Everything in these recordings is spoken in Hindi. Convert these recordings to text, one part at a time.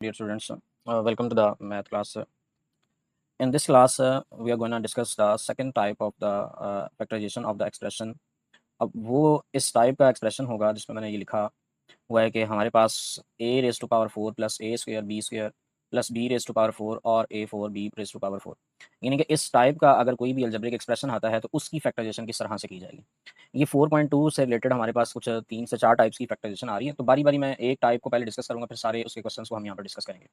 Dear students, welcome to the math class. In this class, we are going to discuss the second type of the factorization of the expression. अब वो इस टाइप का एक्सप्रेशन होगा जिसमें मैंने ये लिखा हुआ है कि हमारे पास a raise to power 4 plus a square b square plus b raise to power 4 और a 4 b raise to power 4, यानी कि इस टाइप का अगर कोई भी अलजेब्रिक एक्सप्रेशन आता है तो उसकी फैक्टराइजेशन किस तरह से की जाएगी। ये 4.2 से रिलेटेड हमारे पास कुछ 3 से 4 टाइप्स की फैक्टराइजेशन आ रही है, तो बारी बारी मैं एक टाइप को पहले डिस्कस करूंगा, फिर सारे उसके क्वेश्चंस को हम यहाँ पर डिस्कस करेंगे।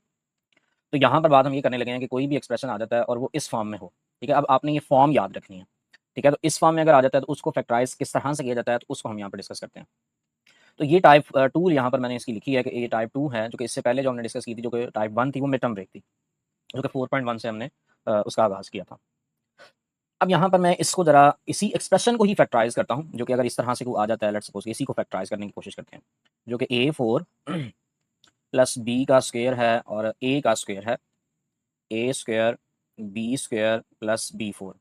तो यहाँ पर बात हम ये करने लगे हैं कि कोई भी एक्सप्रेशन आ जाता है और वो इस फॉर्म में हो, ठीक है। अब आपने ये फॉर्म याद रखनी है, ठीक है। तो इस फॉर्म में अगर आ जाता है तो उसको फैक्टराइज किस तरह से किया जाता है तो उसको हम यहाँ पर डिस्कस करते हैं। तो ये टाइप टू यहाँ पर मैंने इसकी लिखी है कि ये टाइप टू है, जो कि इससे पहले जो हमने डिस्कस की थी, जो कि टाइप वन थी, वो मिड टर्म ब्रेक थी, जो कि 4.1 से हमने उसका आगाज़ किया था। अब यहाँ पर मैं इसको ज़रा इसी एक्सप्रेशन को ही फैक्टराइज करता हूँ, जो कि अगर इस तरह से कोई आ जाता है, लेट्स सपोज इसी को फैक्टराइज करने की कोशिश करते हैं, जो कि a4 प्लस बी का स्क्वायर है और a का स्क्वायर है, a square b square plus b4,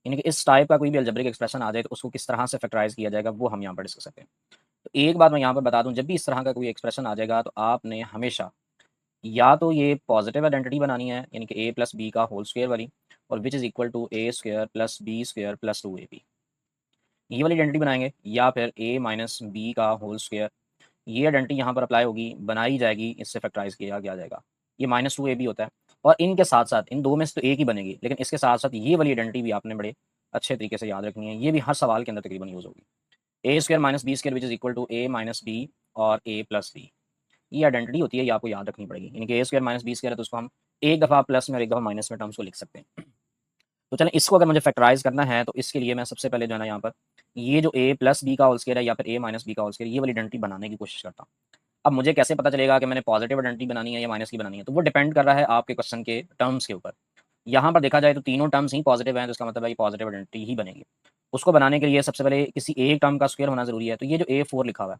यानी कि इस टाइप का कोई भी अलजेब्रिक एक्सप्रेशन आ जाए तो उसको किस तरह से फैक्टराइज किया जाएगा वो हम यहाँ पर डिस्कस करते हैं। तो एक बात मैं यहाँ पर बता दूँ, जब भी इस तरह का कोई एक्सप्रेशन आ जाएगा तो आपने हमेशा या तो ये पॉजिटिव आइडेंटिटी बनानी है, यानी कि ए प्लस बी का होल स्क्वायर वाली, और which is equal to a square plus b square plus 2ab, ये वाली आइडेंटिटी बनाएंगे, या फिर ए माइनस बी का होल स्क्वायर, ये आइडेंटिटी यहाँ पर अप्लाई होगी, बनाई जाएगी, इससे फैक्टराइज किया गया जाएगा, ये -2ab होता है। और इनके साथ साथ इन दो में से तो एक ही बनेगी, लेकिन इसके साथ साथ ये वाली आइडेंटिटी भी आपने बड़े अच्छे तरीके से याद रखनी है, ये भी हर सवाल के अंदर तकरीबन यूज़ होगी। A square minus b square which is equal to a minus b और ए प्लस बी, ये आइडेंटिटी होती है, ये आपको याद रखनी पड़ेगी, यानी कि a square minus b square है तो उसको हम एक दफ़ा प्लस में और एक दफ़ा माइनस में टर्म्स को लिख सकते हैं। तो चलें, इसको अगर मुझे फैक्टराइज करना है तो इसके लिए मैं सबसे पहले जो है ना यहाँ पर ये जो ए प्लस बी का होल स्क्वायर है या फिर ए माइनस बी का होल स्क्वायर, ये वाली आइडेंटिटी बनाने की कोशिश करता हूँ। अब मुझे कैसे पता चलेगा कि मैंने पॉजिटिव आइडेंटिटी बनानी है या माइनस की बनानी है, तो वो डिपेंड कर रहा है आपके क्वेश्चन के टर्म्स के ऊपर। यहाँ पर देखा जाए तो तीनों टर्म्स ही पॉजिटिव हैं, तो इसका मतलब है कि पॉजिटिव आइडेंटिटी ही बनेगी। उसको बनाने के लिए सबसे पहले किसी एक टर्म का स्क्वायर होना जरूरी है, तो ये जो A4 लिखा हुआ है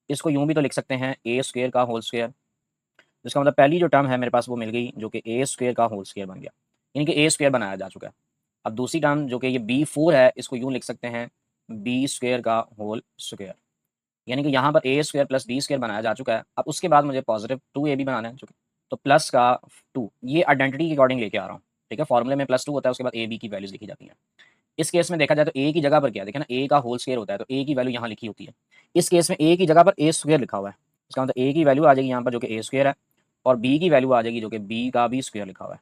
इसको यूं भी तो लिख सकते हैं ए स्क्वायर का होल स्क्वायर, जिसका मतलब पहली जो टर्म है मेरे पास वो मिल गई, जो कि ए स्क्वायर का होल स्क्वायर बन गया, यानी कि ए स्क्वायर बनाया जा चुका है। अब दूसरी टर्म जो कि ये B4 है, इसको यूं लिख सकते हैं बी स्क्वायर का होल स्क्वायर, यानी कि यहाँ पर ए स्क्वायर प्लस बी स्क्वायर बनाया जा चुका है। अब उसके बाद मुझे पॉजिटिव 2ab बनाना है, तो प्लस का 2, ये आइडेंटिटी के अकॉर्डिंग लेके आ रहा हूँ, ठीक है। फॉर्मूले में +2 होता है, उसके बाद ए बी की वैल्यूज लिखी जाती हैं। इस केस में देखा जाए तो ए की जगह पर क्या है, देखिए ना, ए का होल स्क्वायर होता है तो ए की वैल्यू यहाँ लिखी होती है। इस केस में ए की जगह पर ए स्क्वायर लिखा हुआ है, इसका मतलब ए की वैल्यू आ जाएगी यहाँ पर जो कि ए स्क्वायर है, और बी की वैल्यू आ जाएगी जो कि बी का बी स्क्वायर लिखा हुआ है।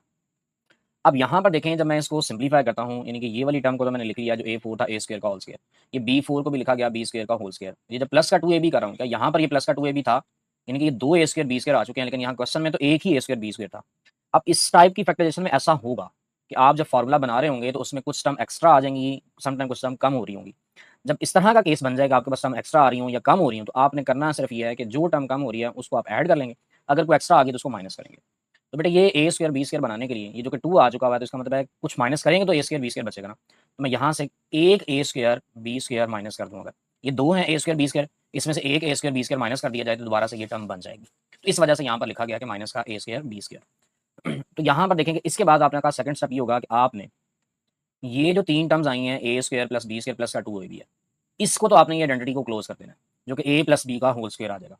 अब यहाँ पर देखें, जब मैं इसको सिंप्लीफाई करता हूँ, यानी कि ये वाली टर्म को तो मैंने लिख लिया जो A4 था, ए स्क्वायर का होल स्क्वायर, ये B4 को भी लिखा गया बी स्क्वायर का होल स्क्वायर, ये जब प्लस का 2ab कर रहा हूँ, क्या यहाँ पर ये प्लस का 2ab था, यानी कि ये दो ए स्क्वायर बी स्क्वायर आ चुके हैं, लेकिन यहाँ क्वेश्चन में तो एक ही ए स्क्वायर बी स्क्वायर था। अब इस टाइप की फैक्टराइजेशन में ऐसा होगा कि आप जब फॉर्मूला बना रहे होंगे तो उसमें कुछ टर्म एक्स्ट्रा आ जाएंगी, सम टाइम कुछ टर्म कम हो रही होंगी। जब इस तरह का केस बन जाएगा, आपके पास टर्म एक्स्ट्रा आ रही हो या कम हो रही हो, तो आपने करना सिर्फ ये है कि जो टर्म कम हो रही है उसको आप ऐड कर लेंगे, अगर कोई एक्स्ट्रा आ गई तो उसको माइनस करेंगे। तो बेटा ये ए स्क्वायर बी स्क्वायर बनाने के लिए ये जो कि 2 आ चुका हुआ है, तो इसका मतलब है कुछ माइनस करेंगे तो ए स्क्वायर बी स्क्वायर बचेगा ना, तो मैं यहाँ से एक ए स्क्वायर बी स्क्वायर माइनस कर दूँ। अगर ये दो हैं ए स्क्वायर बी स्क्वायर, इसमें से एक ए स्क्वायर बी स्क्वायर माइनस कर दिया जाए तो दोबारा से ये टर्म बन जाएगी, तो इस वजह से यहाँ पर लिखा गया कि माइनस का ए स्क्वायर बी स्क्वायर। तो यहाँ पर देखेंगे, इसके बाद आपने कहा सेकंड स्टेप ये होगा कि आपने ये जो तीन टर्म्स आई हैं a square plus b square plus का 2ab है, इसको तो आपने ये आइडेंटिटी को क्लोज कर देना है, जो कि ए प्लस बी का होल स्क्वायर आ जाएगा।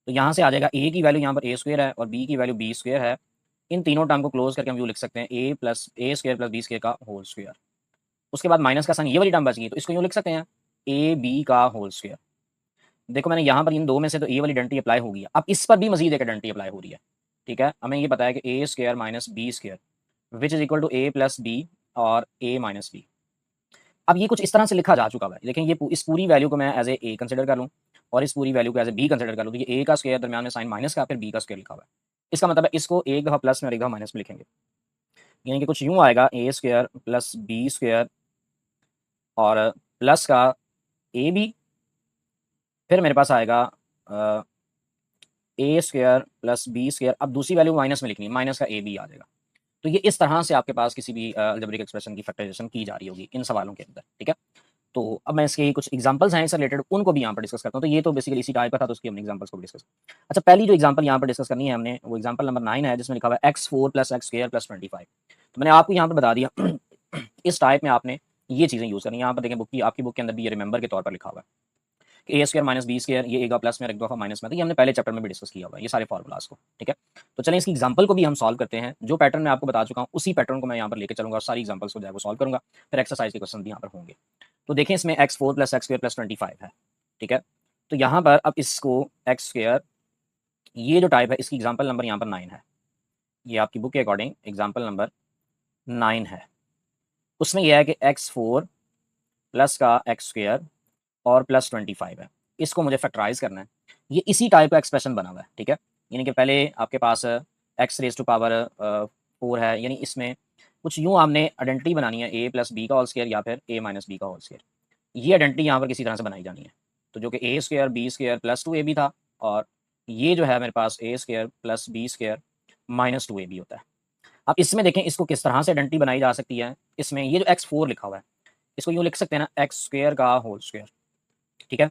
तो यहाँ से आ जाएगा ए की वैल्यू यहाँ पर ए स्क्वायर है और बी की वैल्यू बी स्क्वायर है, इन तीनों टर्म को क्लोज करके हम यूँ लिख सकते हैं a square plus b square का होल स्क्वायर। उसके बाद माइनस का साइन, ये वाली टर्म बच गई, तो इसको यूँ लिख सकते हैं ए बी का होल स्क्वायर। देखो मैंने यहाँ पर इन दो में से तो ए वाली आइडेंटिटी अप्लाई होगी, अब इस पर भी मजीद एक आइडेंटिटी अप्लाई हो रही है, ठीक है। हमें ये पता है कि a square minus b square which is equal to a plus b और ए माइनस बी। अब ये कुछ इस तरह से लिखा जा चुका है, लेकिन ये इस पूरी वैल्यू को मैं एज ए कंसिडर कर लूँ और इस पूरी वैल्यू को एज ए बी कंसिडर कर लूँ, तो ये ए का स्क्वायर दरमियान में साइन माइनस का फिर बी का स्क्वायर लिखा हुआ है। इसका मतलब है इसको एक दफ़ा प्लस में और एक दफ़ा माइनस में लिखेंगे, यानी कि कुछ यूँ आएगा a square plus b square और प्लस का ए बी, फिर मेरे पास आएगा a square plus b square, अब दूसरी वैल्यू माइनस में लिखनी है, माइनस का ए बी आ जाएगा। तो ये इस तरह से आपके पास किसी भी अलजेब्रिक एक्सप्रेशन की फैक्टराइजेशन की जा रही होगी इन सवालों के अंदर, ठीक है। तो अब मैं इसके कुछ एग्जांपल्स हैं इससे रिलेटेड, उनको भी यहाँ पर डिस्कस करता हूँ। तो ये तो बेसिकली इसी टाइप का था, तो उसकी हमने एग्जांपल्स को डिस्कस। अच्छा, पहली जो एग्जांपल यहाँ पर डिस्कस करनी है हमने, वो एग्जांपल नंबर 9 है, जिसमें लिखा हुआ है x4 plus x square plus 25। तो मैंने आपको यहाँ पर बता दिया इस टाइप में आपने ये चीज़ें यूज़ करनी है। यहाँ पर देखें बुक की, आपकी बुक के अंदर भी ये रिमेंबर के तौर पर लिखा हुआ है कि a square minus b square ये एक प्लस में और एक दफ़ा माइनस में, तो ये हमने पहले चैप्टर में भी डिस्कस किया हुआ है ये सारे फार्मूलाज को, ठीक है। तो चलें इसकी एग्जांपल को भी हम सॉल्व करते हैं। जो पैटर्न मैं आपको बता चुका हूँ उसी पैटर्न को मैं यहाँ पर लेकर चलूंगा और सारी एग्जांपल्स को जो है वो सॉल्व करूंगा, फिर एक्सरसाइज के क्वेश्चन भी यहाँ पर होंगे। तो देखें इसमें x four plus x square plus 25 है, ठीक है। तो यहाँ पर अब इसको एक्स स्क्वायर, ये जो टाइप है इसकी एग्जाम्पल नंबर यहाँ पर 9 है, ये आपकी बुक के अकॉर्डिंग एग्जाम्पल नंबर 9 है। उसमें यह है कि एक्स फोर प्लस का एक्स स्क्वायर और प्लस 25 है, इसको मुझे फैक्टराइज करना है। ये इसी टाइप का एक्सप्रेशन बना हुआ है, ठीक है। यानी कि पहले आपके पास एक्स रेज टू पावर 4 है, यानी इसमें कुछ यूँ आपने आइडेंटिटी बनानी है ए प्लस बी का होल स्क्वायर या फिर ए माइनस बी का होल स्क्वायर। ये आइडेंटिटी यहाँ पर किसी तरह से बनाई जानी है। तो जो कि a square b square plus 2ab था, और ये जो है मेरे पास a square plus b square minus 2ab होता है। अब इसमें देखें इसको किस तरह से आइडेंटिटी बनाई जा सकती है। इसमें ये जो x4 लिखा हुआ है इसको यूँ लिख सकते हैं ना, एक्स स्क्वायर का होल स्क्वायर, ठीक है।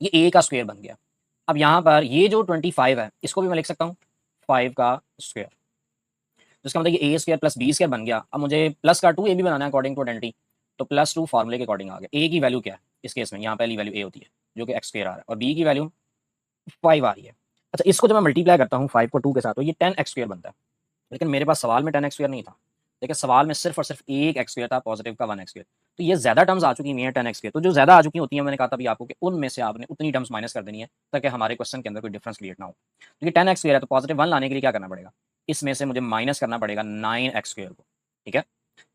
ये ए का स्क्वायर बन गया। अब यहाँ पर ये जो 25 है इसको भी मैं लिख सकता हूँ 5 का स्क्वायर, जिसका मतलब ये ए स्क्वायर प्लस बी स्क्वायर बन गया। अब मुझे प्लस का 2ab बनाना है अकॉर्डिंग टू आइडेंटिटी, तो प्लस 2 फार्मूले के अकॉर्डिंग आ गया। ए की वैल्यू क्या है इस केस में, यहाँ पहली वैल्यू ए होती है जो कि एक्स स्क्वायर आ रहा है, और बी की वैल्यू 5 आ रही है। अच्छा, इसको जब मैं मल्टीप्लाई करता हूँ 5 को 2 के साथ तो ये 10 एक्स स्क्वायर बनता है। लेकिन मेरे पास सवाल में 10 एक्स स्क्वायर नहीं था, देखिए सवाल में सिर्फ और सिर्फ एक एक्स स्क्वायर था, पॉजिटिव का 1 एक्स स्क्वायर। तो ये ज्यादा टर्म्स आ चुकी हैं 10 एक्स स्क्वायर, तो जो ज्यादा आ चुकी होती हैं मैंने कहा था भी आपको कि उनमें से आपने उतनी टर्म्स माइनस कर देनी है ताकि हमारे क्वेश्चन के अंदर कोई डिफरेंस क्रिएट ना हो। तो ये 10 एक्स स्क्वायर है, तो पॉजिटिव 1 लाने के लिए क्या करना पड़ेगा, इसमें से मुझे माइनस करना पड़ेगा 9 एक्स स्क्वायर को, ठीक है।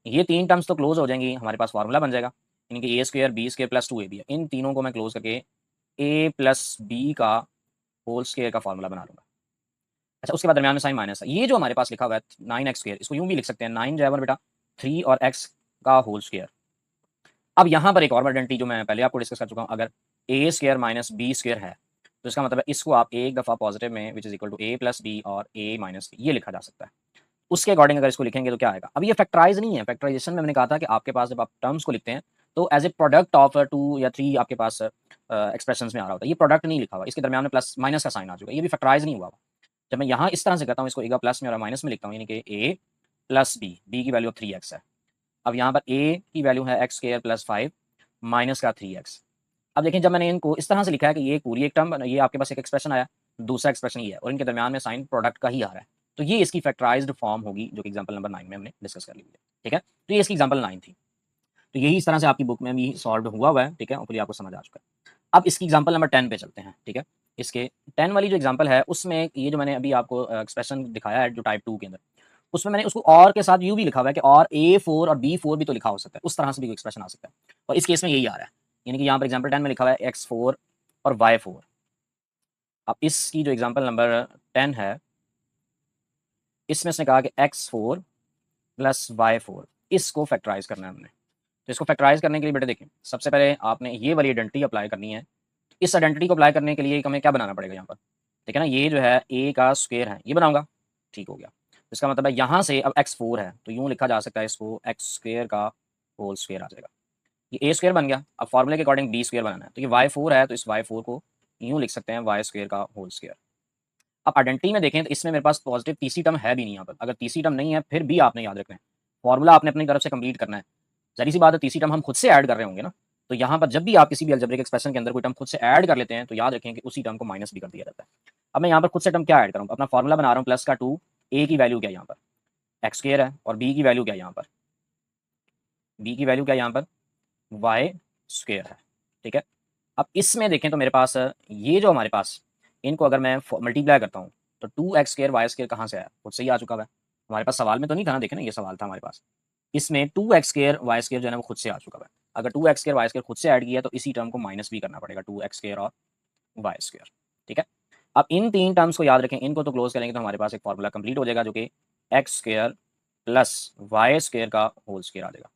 ये तीन टर्म्स तो क्लोज हो जाएंगी, हमारे पास फार्मूला बन जाएगा, यानी कि a square b square plus 2ab है। इन तीनों को मैं क्लोज करके ए प्लस बी का होल स्क्वायर का फार्मूला बना लूंगा। अच्छा, उसके बाद दरमियान में साइन माइनस है। ये जो हमारे पास लिखा हुआ है 9 एक्स स्क्वायर, इसको यूं भी लिख सकते हैं 9 जाएगा बेटा 3 और एक्स का होल स्क्वायर। अब यहाँ पर एक और आइडेंटिटी जो मैं पहले आपको डिस्कस कर चुका हूँ, अगर ए स्क्वायर माइनस बी स्क्वायर है तो इसका मतलब है इसको आप एक दफ़ा पॉजिटिव में which is equal to a plus b और ए माइनस बी ये लिखा जा सकता है। उसके अकॉर्डिंग अगर इसको लिखेंगे तो क्या आएगा। अब ये फैक्टराइज नहीं है, फैक्टराइजेशन में मैंने कहा था कि आपके पास जब आप टर्म्स को लिखते हैं तो एज ए प्रोडक्ट ऑफ 2 या 3 आपके पास एक्सप्रेशन में आ रहा होता है। ये प्रोडक्ट नहीं लिखा हुआ, इसके दरमियान में प्लस माइनस का साइन आ चुका है, ये भी फैक्टराइज नहीं हुआ। जब मैं यहाँ इस तरह से करता हूँ, इसको ए प्लस में और माइनस में लिखता हूँ, यानी कि ए प्लस बी की वैल्यू 3x है। अब यहाँ पर ए की वैल्यू है एक्स स्क्वायर प्लस 5 माइनस का 3x। अब देखें जब मैंने इनको इस तरह से लिखा है कि ये पूरी एक टर्म, ये आपके पास एक एक्सप्रेशन आया, दूसरा एक्सप्रेशन ये है, और इनके दरमियान में साइन प्रोडक्ट का ही आ रहा है, तो ये इसकी फैक्टराइज्ड फॉर्म होगी जो कि एग्जांपल नंबर 9 में हमने डिस्कस कर ली है, ठीक है। तो ये इसकी एग्जांपल 9 थी। तो यही इस तरह से आपकी बुक में भी सॉल्व हुआ है, ठीक है, ऊपर आपको समझ आ चुका है। अब इसकी एग्जांपल नंबर 10 पे चलते हैं, ठीक है। इसके 10 वाली जो एग्जांपल है उसमें ये जो मैंने अभी आपको एक्सप्रेशन दिखाया है जो टाइप 2 के अंदर, उसमें मैंने उसको और के साथ यू भी लिखा हुआ है कि और A4 और B4 भी तो लिखा हो सकता है, उस तरह से भी एक्सप्रेशन आ सकता है, और इस केस में यही आ रहा है। यानी कि यहाँ पर एग्जाम्पल 10 में लिखा हुआ है x4 और y4। अब इसकी जो एग्जाम्पल नंबर 10 है इसमें उसने कहा कि x4 प्लस y4 इसको फैक्टराइज करना है हमने। तो इसको फैक्टराइज करने के लिए बेटे देखें, सबसे पहले आपने ये वाली आइडेंटिटी अप्लाई करनी है। इस आइडेंटिटी को अप्लाई करने के लिए हमें क्या बनाना पड़ेगा यहाँ पर, ठीक है ना, ये जो है ए का स्क्वायर है ये बनाऊंगा, ठीक हो गया। इसका मतलब है यहाँ से अब x4 है तो यूँ लिखा जा सकता है इसको एक्स स्क्वायर का होल स्क्वायर आ जाएगा। ये ए स्क्वायर बन गया। अब फॉर्मूले के अकॉर्डिंग बी स्क्वायर बनाना है, तो ये y4 है तो इस y4 को यूँ लिख सकते हैं वाई स्क्वायर का होल स्क्वायर। अब आइडेंटिटी में देखें तो इसमें मेरे पास पॉजिटिव तीसरी टर्म है भी नहीं यहाँ पर। अगर तीसरी टर्म नहीं है फिर भी आपने याद रखना है फॉर्मूला आपने अपनी तरफ से कंप्लीट करना है। जरी सी बात है तीसरी टर्म हम खुद से ऐड कर रहे होंगे ना, तो यहाँ पर जब भी आप किसी भी अलजेब्रिक एक्सप्रेशन के अंदर कोई टर्म खुद से ऐड कर लेते हैं तो याद रखें कि उसी टर्म को माइनस भी कर दिया जाता है। अब मैं यहाँ पर खुद से टर्म क्या ऐड करूँ, अपना फॉर्मूला बना रहा हूँ प्लस का 2, ए की वैल्यू क्या है यहाँ पर एक्स स्क्वायर है, और बी की वैल्यू क्या है यहाँ पर, बी की वैल्यू क्या है यहाँ पर वाई स्क्वायर है, ठीक है। अब इसमें देखें तो मेरे पास ये जो हमारे पास इनको अगर मैं मल्टीप्लाई करता हूँ तो 2x स्क्वायर वाई स्क्वायर कहाँ से आया, खुद से ही आ चुका है। हमारे पास सवाल में तो नहीं था ना, देखें ना ये सवाल था हमारे पास, इसमें 2x स्क्वायर वाई स्क्वायर जो है ना वो खुद से आ चुका है। अगर 2x स्क्वायर वाई स्क्वायर खुद से ऐड किया तो इसी टर्म को माइनस भी करना पड़ेगा 2x स्क्वायर और वाई स्क्वायर, ठीक है। अब इन तीन टर्म्स को याद रखें, इनको तो क्लोज करेंगे तो हमारे पास एक फॉर्मूला कंप्लीट हो जाएगा जो कि x square plus y square का होल स्क्वायर आ जाएगा।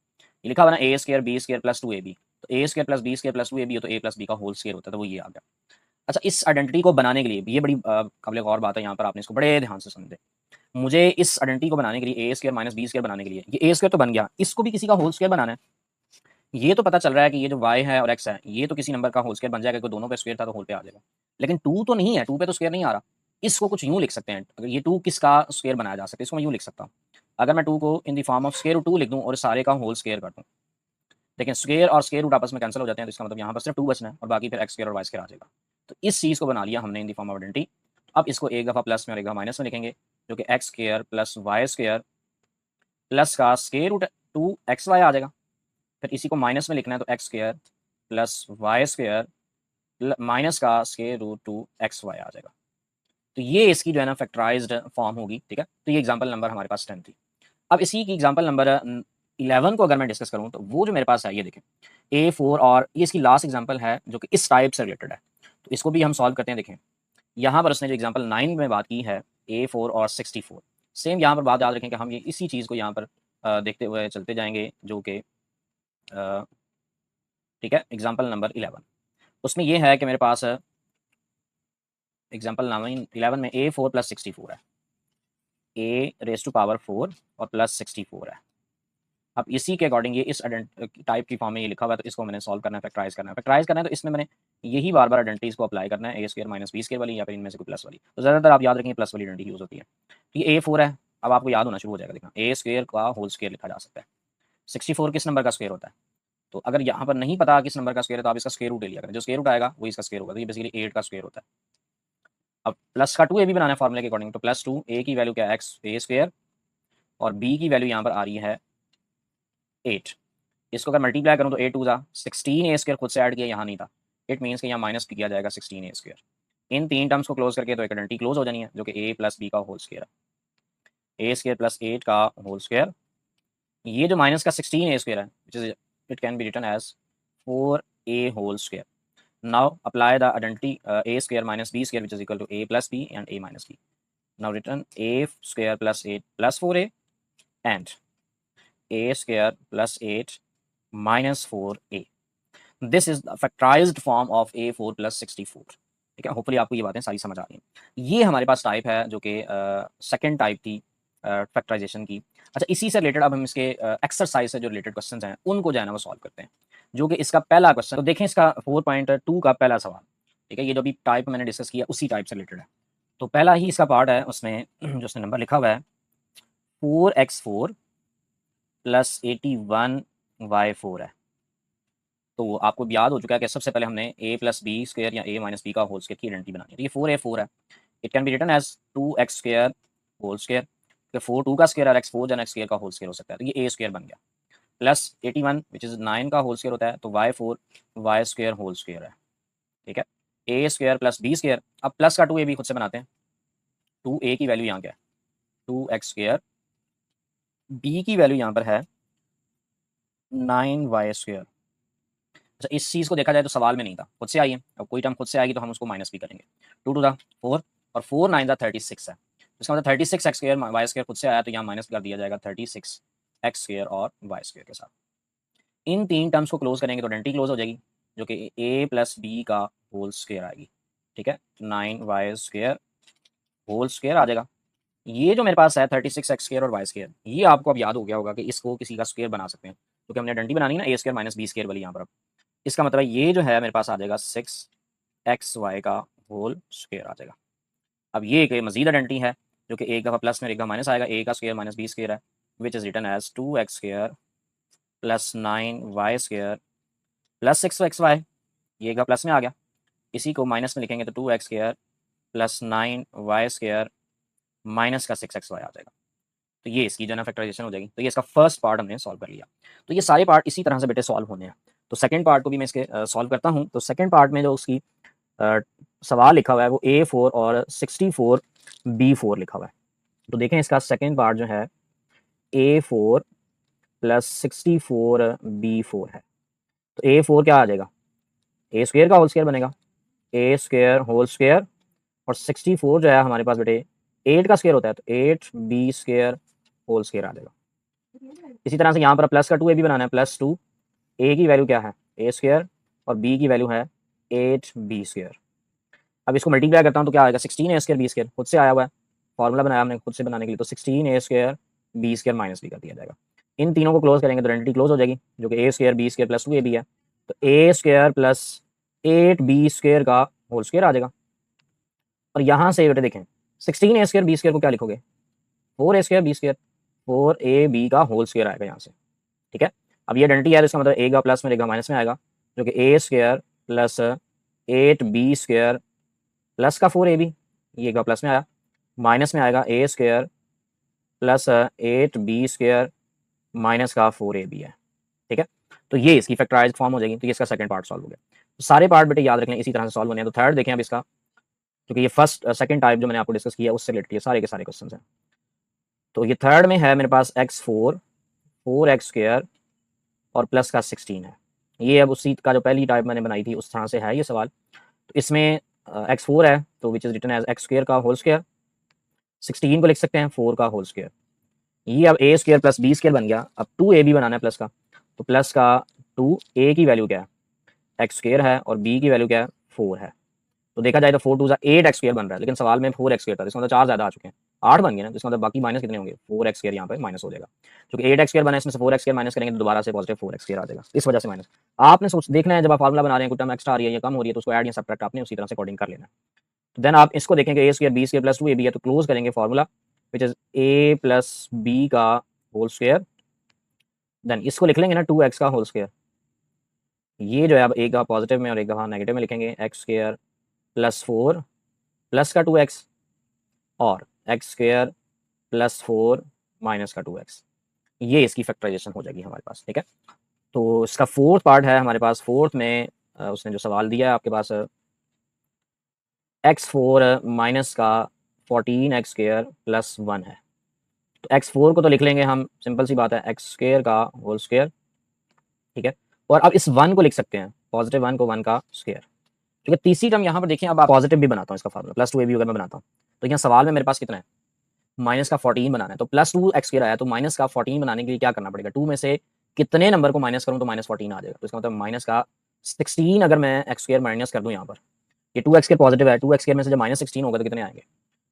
ये लिखा हुआ ना a square b square plus 2ab, तो a square plus b square plus 2ab हो तो ए प्लस बी का होल स्क्वायर होता है, तो वो ये आ गया। अच्छा, इस आइडेंटिटी को बनाने के लिए ये बड़ी काबिल गौर बात है, यहाँ पर आपने इसको बड़े ध्यान से समझे। मुझे इस आइडेंटिटी को बनाने के लिए ए स्क्वायर माइनस बी स्क्वायर बनाने के लिए, ये ए स्क्वायर तो बन गया, इसको भी किसी का होल स्क्वायर बनाना है। ये तो पता चल रहा है कि ये जो y है और x है ये तो किसी नंबर का होल स्क्वायर बन जाएगा, दोनों पे स्क्वायर था तो होल पे आ जाएगा। लेकिन 2 तो नहीं है, 2 पे तो स्क्वायर नहीं आ रहा। इसको कुछ यूँ लिख सकते हैं, अगर ये 2 किसका स्क्वायर बनाया जा सकता है इसको मैं यूँ लिख सकता हूँ। अगर मैं 2 को in the form of square root 2 लिख दूँ और सारे का होल स्क्वायर कर दूँ, लेकिन स्क्वायर और स्क्वायर रूट आपस में कैंसिल हो जाते हैं, तो इसका मतलब यहाँ पर सिर्फ 2 बचना है और बाकी फिर एक्स स्क्वायर और वाई स्क्वायर आ जाएगा। तो इस चीज़ को बना लिया हमने इन दी फॉर्म ऑफ आइडेंटिटी। अब इसको एक दफ़ा प्लस में और एक दफ़ा माइनस में लिखेंगे, जो कि x square plus y square plus का स्क्वायर रूट 2xy आ जाएगा। फिर इसी को माइनस में लिखना है, तो x square plus y square minus का स्क्वायर रूट 2xy आ जाएगा। तो ये इसकी जो है ना फैक्टराइज्ड फॉर्म होगी, ठीक है। तो ये एग्जांपल नंबर हमारे पास 10 थी। अब इसी की एग्जांपल नंबर 11 को अगर मैं डिस्कस करूं, तो वो जो मेरे पास है ये देखें A4, और ये इसकी लास्ट एग्जांपल है जो कि इस टाइप से रिलेटेड है। तो इसको भी हम सॉल्व करते हैं। देखें यहाँ पर उसने जो एग्जांपल 9 में बात की है A4 और 64, सेम यहाँ पर बात याद रखें कि हम ये इसी चीज़ को यहाँ पर देखते हुए चलते जाएंगे, जो कि ठीक है एग्जाम्पल नंबर 11 उसमें ये है कि मेरे पास एग्जाम्पल नंबर 11 में A4 प्लस 64 है, A⁴ और प्लस 64 है। अब इसी के अकॉर्डिंग ये इस टाइप की फॉर्म में ये लिखा हुआ है, तो इसको मैंने सॉल्व करना है, फैक्टराइज करना है। फैक्टराइज करना है तो इसमें मैंने यही बार बार आइडेंटिटीज को अप्लाई करना है, A² माइनस B² वाली या फिर इनमें से कोई प्लस वाली। तो ज़्यादातर आप याद रखेंगे प्लस वाली आइडेंटिटी यूज़ होती है। तो ये A4 है, अब आपको याद होना शुरू हो जाएगा। देखना A² का होल स्क्वायर लिखा जा सकता है। 64 किस नंबर का स्क्वायर होता है? तो अगर यहाँ पर नहीं पता किस नंबर का स्क्वायर है, तो आप इसका स्क्वायर रूट ले लिया करें, जो स्क्वायर रूट आएगा वही इसका स्क्वायर होगा। तो ये बेसिकली 8 का स्क्वायर होता है। अब प्लस का 2a भी बनाना है फॉर्मूले के अकॉर्डिंग, तो प्लस 2 a की वैल्यू क्या है एक्स A² और b की वैल्यू यहाँ पर आ रही है 8। इसको अगर मल्टीप्लाई करूँ तो 8 2 जा 16a² खुद से ऐड किया, यहाँ नहीं था। इट मीन्स कि यहाँ माइनस किया जाएगा 16a²। इन तीन टर्म्स को क्लोज करके तो एक आइडेंटिटी क्लोज हो जानी है, जो कि a प्लस बी का होल स्क्वायर है। A² प्लस 8 का होल स्क्वायर, ये जो माइनस का 16a² है, which is it can be written as 4a whole square. Now apply the identity A² minus B² which is equal to A plus B and A minus B. Now return A² plus 8 plus 4A and A² plus 8 minus 4A. This is the factorized form of A4 plus 64. ठीक है, होपफुली आपको ये बातें सारी समझ आ रही हैं। ये हमारे पास टाइप है जो कि सेकेंड टाइप थी फैक्टराइजेशन की। अच्छा, इसी से रिलेटेड अब हम इसके एक्सरसाइज से जो रिलेटेड क्वेश्चन हैं उनको जो है ना वो सॉल्व करते हैं, जो कि इसका पहला क्वेश्चन। तो देखें इसका 4.2 का पहला सवाल, ठीक है। ये जो भी टाइप मैंने डिस्कस किया उसी टाइप से रिलेटेड है। तो पहला ही इसका पार्ट है, उसमें जो उसने नंबर लिखा हुआ है 4x4 प्लस 81y4 है। तो आपको याद हो चुका है कि सबसे पहले हमने a प्लस बी स्क्वायर या a माइनस बी का होल स्क्वायर की आइडेंटिटी बनानी है। तो ये 4a4 है, it can be written as 2x² whole square. 4 2 का स्क्वायर और x4 जन x² का होल स्क्वायर हो सकता है, तो ये a² बन गया। प्लस 81 विच इज 9 का होल स्क्वायर होता है, तो y4 y² होल स्क्वायर है, ठीक है। A² प्लस B², अब प्लस का 2a भी खुद से बनाते हैं। 2a की वैल्यू यहाँ क्या है 2x², b की वैल्यू यहाँ पर है 9y²। अच्छा, इस चीज़ को देखा जाए तो सवाल में नहीं था, खुद से आई है। अब कोई टर्म खुद से आएगी तो हम उसको माइनस भी करेंगे। 2 2 4 और 4 9 36 है, इसका मतलब 36x² y² खुद से आया, तो यहाँ माइनस कर दिया जाएगा 36x² और y² के साथ। इन तीन टर्म्स को क्लोज करेंगे तो आइडेंटिटी क्लोज हो जाएगी, जो कि a प्लस बी का होल स्क्वायर आएगी, ठीक है। 9y² होल स्क्वायर आ जाएगा। ये जो मेरे पास है 36x² और y², ये आपको अब याद हो गया होगा कि इसको किसी का स्क्वायर बना सकते हैं, क्योंकि हमने आइडेंटिटी बनानी है ना A² माइनस B² वाली यहाँ पर। अब इसका मतलब ये जो है मेरे पास आ जाएगा 6xy का होल स्क्वायर आ जाएगा। अब ये एक मजीद आइडेंटिटी है, जो कि एक दफ़ा प्लस में एक दफ़ा माइनस आएगा, a का स्क्वायर माइनस B² है, which is written as 2x² plus 9y² plus 6xy। ये एक प्लस में आ गया, इसी को माइनस में लिखेंगे तो 2x² प्लस 9y² माइनस का 6xy आ जाएगा। तो ये इसकी जो है फैक्टराइजेशन हो जाएगी। तो ये इसका फर्स्ट पार्ट हमने सॉल्व कर लिया। तो ये सारे पार्ट इसी तरह से बेटे सॉल्व होने हैं। तो सेकंड पार्ट को भी मैं इसके सॉल्व करता हूँ। तो सेकंड पार्ट में जो उसकी सवाल लिखा हुआ है वो A4 और 64 B4 लिखा हुआ है। तो देखें इसका सेकंड पार्ट जो है A4 प्लस 64 B4 है। तो A4 क्या आ जाएगा A² का होल स्क्वायर बनेगा, A² होल स्क्वायर, और 64 जो है हमारे पास बेटे 8 का स्क्वायर होता है, तो 8B² होल स्क्वायर आ जाएगा। इसी तरह से यहाँ पर प्लस का 2a भी बनाना है, प्लस 2 a की वैल्यू क्या है A² और b की वैल्यू है 8B²। अब इसको मल्टीप्लाई करता हूँ तो क्या आएगा 16a² B² खुद से आया हुआ है, फॉर्मूला बनाया हमने खुद से बनाने के लिए, तो 16a² B² माइनस भी कर दिया जाएगा। इन तीनों को क्लोज करेंगे तो आइडेंटिटी क्लोज हो जाएगी, जो कि A² B² प्लस 2ab है, तो A² प्लस 8B² का होल स्क्वायर आ जाएगा। और यहाँ से बेटे देखें 16a² B² को क्या लिखोगे 4a² B², 4ab का होल स्क्वायर आएगा यहाँ से, ठीक है। अब ये आइडेंटिटी है तो इसका मतलब ए का प्लस में, ए का माइनस में आएगा, जो कि a square plus 8b square plus का 4ab, ये का प्लस में आया, माइनस में आएगा a square plus 8b square minus का 4ab है। ठीक है, तो ये इसकी फैक्टराइज्ड फॉर्म हो जाएगी। तो ये इसका सेकंड पार्ट सॉल्व हो गया। तो सारे पार्ट बेटे याद रख लें, इसी तरह से सॉल्व होने हैं। तो थर्ड देखें अब इसका, क्योंकि ये फर्स्ट सेकंड टाइप जो मैंने आपको डिस्कस किया उससे रिलेटेड सारे के सारे क्वेश्चन हैं। तो ये थर्ड में है मेरे पास x4 4x स्क्वायर और प्लस का 16 है। ये अब उसी का जो पहली टाइप मैंने बनाई थी उस तरह से है ये सवाल। तो इसमें x4 है तो which is written as x square का होल स्क्वायर, 16 को लिख सकते हैं 4 का होल स्क्वायर। ये अब a square plus b square बन गया। अब 2ab बनाना है प्लस का, तो प्लस का 2a की वैल्यू क्या है, एक्स स्क्वायर है, और b की वैल्यू क्या है, 4 है। तो देखा जाए तो 4 2 8 एक्स स्क्वायर बन रहा है, लेकिन सवाल में 4 एक्स स्क्वायर था, इसका मतलब 4 ज़्यादा आ चुके हैं, 8 बन गए ना, तो इसका मतलब बाकी माइनस कितने होंगे, 4 एक्स स्क्वायर यहाँ पे माइनस हो जाएगा, क्योंकि 8 एक्स स्क्वायर बना है, इसमें से 4 एक्स स्क्वायर माइनस करेंगे तो दोबारा से पॉजिटिव 4 एक्स स्क्वायर आ जाएगा, इस वजह से माइनस। आपने सोच देखना है जब आप फार्मूला बना रहे हैं कोई टर्म एक्स्ट्रा आ रही है या कम हो रही है तो उसको ऐड या सब्ट्रैक्ट आपने उसी तरह से कोडिंग कर लेना है। तो देन आप इसको देखेंगे a square b square plus 2ab है, तो क्लोज करेंगे formula which is a plus b का होल स्क्वायर, देन इसको लिख लेंगे ना 2x का होल स्क्वायर। ये जो है अब एक का पॉजिटिव में और एक का नेगेटिव में लिखेंगे, एक्स स्क्वायर प्लस 4 प्लस का 2x और एक्स स्क्वायर प्लस 4 माइनस का 2x, ये इसकी फैक्टराइजेशन हो जाएगी हमारे पास। ठीक है, तो इसका फोर्थ पार्ट है हमारे पास। फोर्थ में उसने जो सवाल दिया है आपके पास x4 माइनस का 14x स्क्वायर प्लस 1 है। तो x4 को तो लिख लेंगे हम, सिंपल सी बात है, एक्स स्क्वायर का होल स्क्वायर। ठीक है, और अब इस 1 को लिख सकते हैं, पॉजिटिव 1 को 1 का स्क्वायर, क्योंकि तीसरी टर्म यहाँ पर देखें, अब आप पॉजिटिव भी बनाता हूँ इसका फार्मूला प्लस 2ab अगर मैं बनाता हूँ, तो यहाँ सवाल में मेरे पास कितना है, माइनस का 14 बनाना है, तो प्लस 2x स्क्वायर आया, तो माइनस का 14 बनाने के लिए क्या करना पड़ेगा, 2 में से कितने नंबर को माइनस करूँ तो माइनस 14 आ जाएगा, तो इसका मतलब माइनस का 16 अगर मैं एक्स स्क्वायर माइनस कर दूँ यहाँ पर, ये 2x स्क्वायर पॉजिटिव है, 2x स्क्वायर में से जब माइनस 16 होगा तो कितने आएंगे,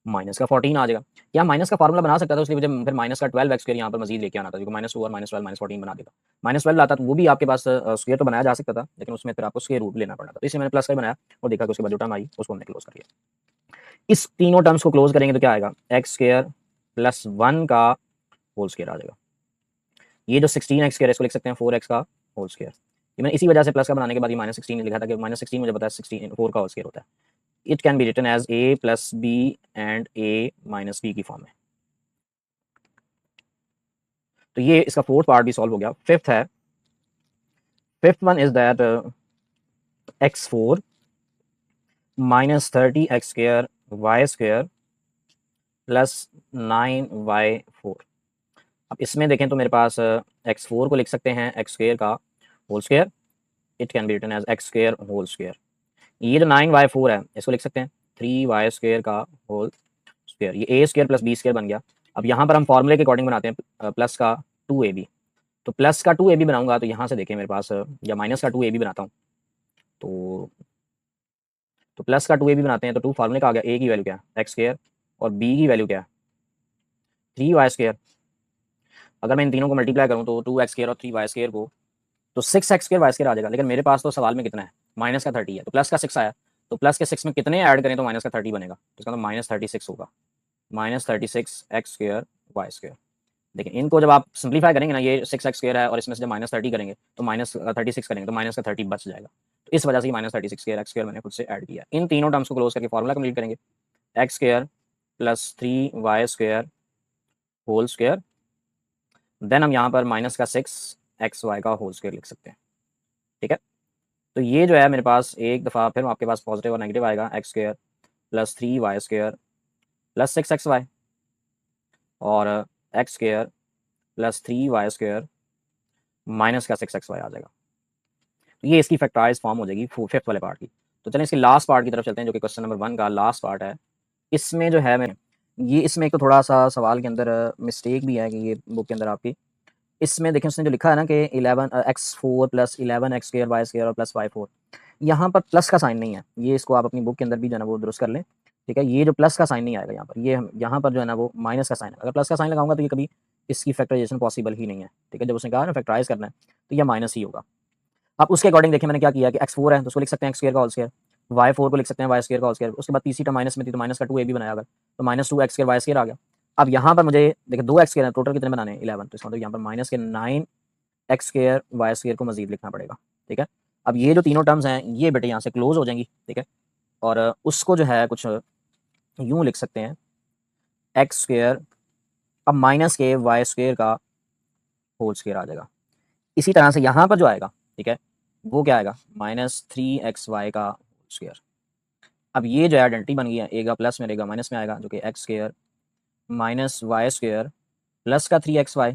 माइनस का 14 आ जाएगा। क्या माइनस का फार्मूला बना सकता था, इसलिए मुझे फिर माइनस का 12 एक्स स्क्वायर यहाँ पर मजीद लेके आना था, क्योंकि -2 और -12 -14 बना देगा। -12 लाता तो वो भी आपके पास स्क्वायर तो बनाया जा सकता था, लेकिन उसमें फिर आपको स्क्वायर रूट लेना पड़ना था, तो इसलिए मैंने प्लस का बनाया और देखा कि उसके बाद जो टर्म आई उसको हमने क्लोज कर लिया। इस तीनों टर्म्स को क्लोज करेंगे तो क्या आएगा, एक्स स्क्वायर प्लस 1 का होल स्क्वायर आ जाएगा। ये जो 16 एक्स स्क्वायर है इसको लिख सकते हैं 4x का होल स्क्वायर। ये मैंने इसी वजह से प्लस का बनाने के बाद -16 लिखा था कि -16 मुझे पता है 16 4 का होल स्क्वायर होता है। It can be written as a plus b and a minus b की फॉर्म में। तो ये इसका फोर्थ पार्ट भी सॉल्व हो गया। फिफ्थ है, fifth one is that x4 minus 30x square y square plus 9y4। अब इसमें देखें तो मेरे पास x4 को लिख सकते हैं एक्स स्क्वायर का whole square, it can be written as x square whole square. ये जो 9y4 है इसको लिख सकते हैं 3y स्क्वायर का होल स्क्वायर, ये a square plus b square बन गया। अब यहाँ पर हम फॉर्मूले के अकॉर्डिंग बनाते हैं प्लस का 2ab, तो प्लस का 2ab बनाऊंगा तो यहाँ से देखें मेरे पास, या माइनस का 2ab बनाता हूँ, तो प्लस का 2ab बनाते हैं तो 2 फार्मूले का आ गया, a की वैल्यू क्या है एक्स स्क्वायर और b की वैल्यू क्या है 3y स्क्वायर। अगर मैं इन तीनों को मल्टीप्लाई करूँ तो 2x स्क्वायर और 3y स्क्वायर को, तो 6x स्क्वायर वाई स्क्वायर आ जाएगा, लेकिन मेरे पास तो सवाल में कितना है, माइनस का 30 है, तो प्लस का 6 आया, तो प्लस के 6 में कितने ऐड करें तो माइनस का 30 बनेगा, तो इसका मतलब -36 होगा, -36 एक्स स्क्वायर वाई स्क्वायर। देखिए इनको जब आप सिंप्लीफाई करेंगे ना, ये 6x स्क्वायर है और इसमें से जब -30 करेंगे तो -36 करेंगे तो माइनस का 30 बच जाएगा, तो इस वजह से -36 स्क्वायर एक्स स्क्वायर मैंने खुद से ऐड किया। इन तीनों टर्म्स को क्लोज करके फॉर्मूला कंप्लीट करेंगे, x square plus 3y square whole square, then हम यहाँ पर माइनस का 6xy का होल स्क्वायर लिख सकते हैं। ठीक है, तो ये जो है मेरे पास एक दफ़ा फिर आपके पास पॉजिटिव और नेगेटिव आएगा, x square plus 3y square plus 6xy और x square plus 3y square minus का 6xy आ जाएगा। तो ये इसकी फैक्टराइज फॉर्म हो जाएगी फिफ्थ वाले पार्ट की। तो चलें इसके लास्ट पार्ट की तरफ चलते हैं, जो कि क्वेश्चन नंबर 1 का लास्ट पार्ट है। इसमें जो है मैं ये इसमें एक तो थोड़ा सा सवाल के अंदर मिस्टेक भी है कि ये बुक के अंदर आपकी, इसमें देखें उसने जो लिखा है ना कि 11x4 plus 11x square y square और प्लस y4, यहाँ पर प्लस का साइन नहीं है, ये इसको आप अपनी बुक के अंदर भी जो है ना वो दुरुस्त कर लें। ठीक है, ये जो प्लस का साइन नहीं आएगा यहाँ पर, ये यहाँ पर जो है ना वो माइनस का साइन है, अगर प्लस का साइन लगाऊंगा तो ये कभी इसकी फैक्टराइजेशन पॉसिबल ही नहीं है। ठीक है, जब उसने कहा ना फैक्टराइज करना है तो यह माइनस ही होगा। अब उसके अकॉर्डिंग देखिए मैंने क्या किया कि x4 है तो उसको लिख सकते हैं एक्स स्क्वायर का होल स्क्वायर, y4 को लिख सकते हैं वाई स्क्वायर का होल स्क्वायर, उसके बाद तीसरी टर्म माइनस में थी तो माइनस का 2ab बनाया, अगर तो -2x स्क्वायर वाई स्क्वायर आ गया। अब यहाँ पर मुझे देखिए 2x स्क्वायर टोटल कितने बनाने हैं 11, तो इसका मतलब यहाँ पर -9 एक्स स्क्वायर वाई स्क्वायर को मजीद लिखना पड़ेगा। ठीक है, अब ये जो तीनों टर्म्स हैं ये बेटे यहाँ से क्लोज हो जाएंगी। ठीक है, और उसको जो है कुछ यूँ लिख सकते हैं, एक्स स्क्वायर अब माइनस के वाई स्क्वायर का होल स्क्वायर आ जाएगा। इसी तरह से यहाँ पर जो आएगा, ठीक है, वो क्या आएगा, -3xy का होल स्क्वायर। अब ये जो है आइडेंटिटी बन गई है, एगा प्लस में रहेगा माइनस में आएगा, जो कि x square minus y square plus का 3xy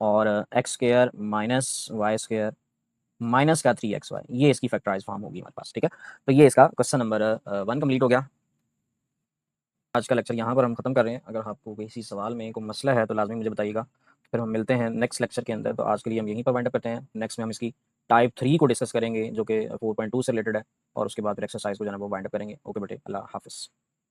और x square minus y square minus का 3xy, ये इसकी फैक्टराइज फॉर्म होगी हमारे पास। ठीक है, तो ये इसका क्वेश्चन नंबर 1 कंप्लीट हो गया। आज का लेक्चर यहाँ पर हम खत्म कर रहे हैं। अगर आपको किसी सवाल में कोई मसला है तो लाजमी मुझे बताइएगा, फिर हम मिलते हैं नेक्स्ट लेक्चर के अंदर। तो आज के लिए हम यहीं पर वाइंड अप करते हैं। नेक्स्ट में हम इसकी टाइप 3 को डिस्कस करेंगे जो कि 4.2 से रिलेटेड है, और उसके बाद फिर एक्सरसाइज को जो है वो वाइंड अप करेंगे। ओके बेटे, अल्लाह हाफिज़।